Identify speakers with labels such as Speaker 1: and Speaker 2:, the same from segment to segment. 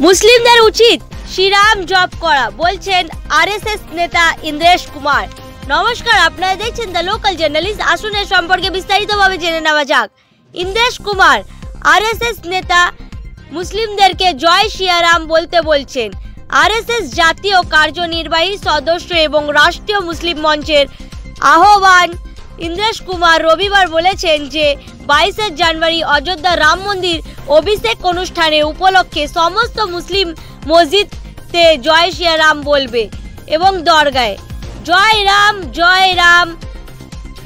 Speaker 1: মুসলিমদের উচিত শ্রীরাম জপ করা, বলছেন আরএসএস নেতা ইন্দ্রেশ কুমার। নমস্কার, আপনারা দেখছেন দ্য লোকাল জার্নালিস্ট। আসুন এর সম্পর্কে বিস্তারিতভাবে জেনে নেওয়া যাক। ইন্দ্রেশ কুমার আরএসএস নেতা মুসলিমদেরকে জয় শ্রীরাম বলতে বলছেন। আরএসএস জাতীয় কার্যনির্বাহী সদস্য এবং রাষ্ট্রীয় মুসলিম মঞ্চের আহ্বান ইন্দ্রেশ কুমার রবিবার বলেছেন যে 22 জানুয়ারি অযোধ্যা রাম মন্দির অভিষেক অনুষ্ঠানের উপলক্ষে সমস্ত মুসলিম মসজিদে জয় শ্রীরাম বলবে এবং দরগায় জয় রাম জয় রাম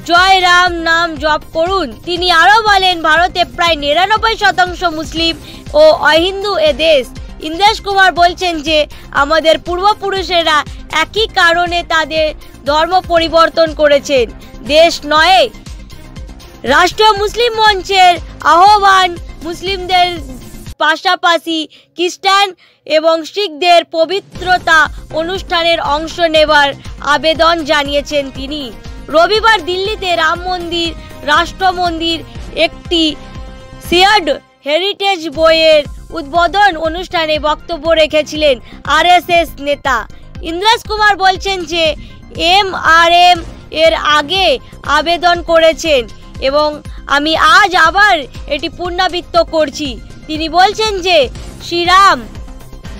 Speaker 1: জয় রাম নাম জপ করুন। তিনি আরও বলেন, ভারতে প্রায় 99% মুসলিম ও অহিন্দু এ দেশ। ইন্দ্রেশ কুমার বলছেন যে আমাদের পূর্বপুরুষেরা একই কারণে তাদের ধর্ম পরিবর্তন করেছেন, দেশ নয়। রাষ্ট্রীয় মুসলিম মঞ্চের আহ্বান মুসলিমদের পাশাপাশি খ্রিস্টান এবং শিখদের পবিত্রতা অনুষ্ঠানের অংশ নেবার আবেদন জানিয়েছেন তিনি। রবিবার দিল্লিতে রাম মন্দির রাষ্ট্র মন্দির একটি শেয়ার্ড হেরিটেজ বইয়ের উদ্বোধন অনুষ্ঠানে বক্তব্য রেখেছিলেন আরএসএস নেতা। ইন্দ্রেশ কুমার বলছেন যে এমআরএম এর আগে আবেদন করেছেন এবং আমি আজ আবার এটি পুনরাবৃত্ত করছি। তিনি বলছেন যে শ্রীরাম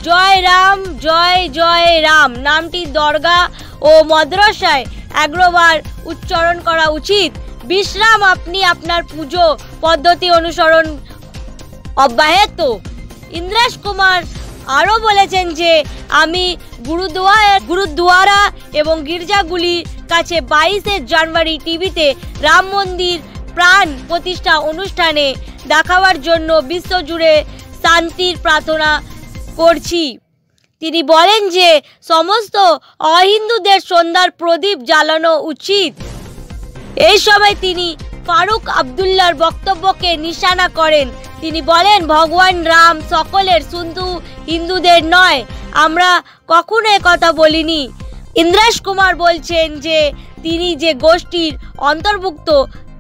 Speaker 1: জয় রাম জয় জয় রাম নামটি দরগা ও মাদ্রাসায় 11 বার উচ্চারণ করা উচিত। বিশ্রাম আপনি আপনার পুজো পদ্ধতি অনুসরণ অব্যাহত। ইন্দ্রেশ কুমার আরও বলেছেন যে আমি গুরুদুয়ারা এবং গির্জাগুলির কাছে 22 জানুয়ারি টিভিতে রাম মন্দির প্রাণ প্রতিষ্ঠা অনুষ্ঠানে দেখাবার জন্য বিশ্বজুড়ে শান্তির প্রার্থনা করছি। তিনি বলেন যে সমস্ত অহিন্দুদের সন্ধ্যার প্রদীপ জ্বালানো উচিত। এই সময় তিনি ফারুক আবদুল্লাহর বক্তব্যকে নিশানা করেন। তিনি বলেন, ভগবান রাম সকলের, শুধু হিন্দুদের নয়। আমরা কখনো কথা বলিনি। ইন্দ্রেশ কুমার বলছেন যে তিনি যে গোষ্ঠীর অন্তর্ভুক্ত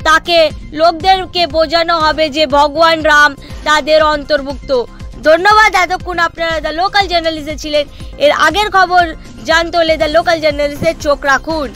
Speaker 1: তাকে লোকদেরকে বোঝানো হবে যে ভগবান রাম তাদের অন্তর্ভুক্ত। ধন্যবাদ, এতক্ষণ আপনারা দ্য লোকাল জার্নালিস্টে ছিলেন। এর আগের খবর জানতে হলে দ্য লোকাল জার্নালিস্টের চোখ রাখুন।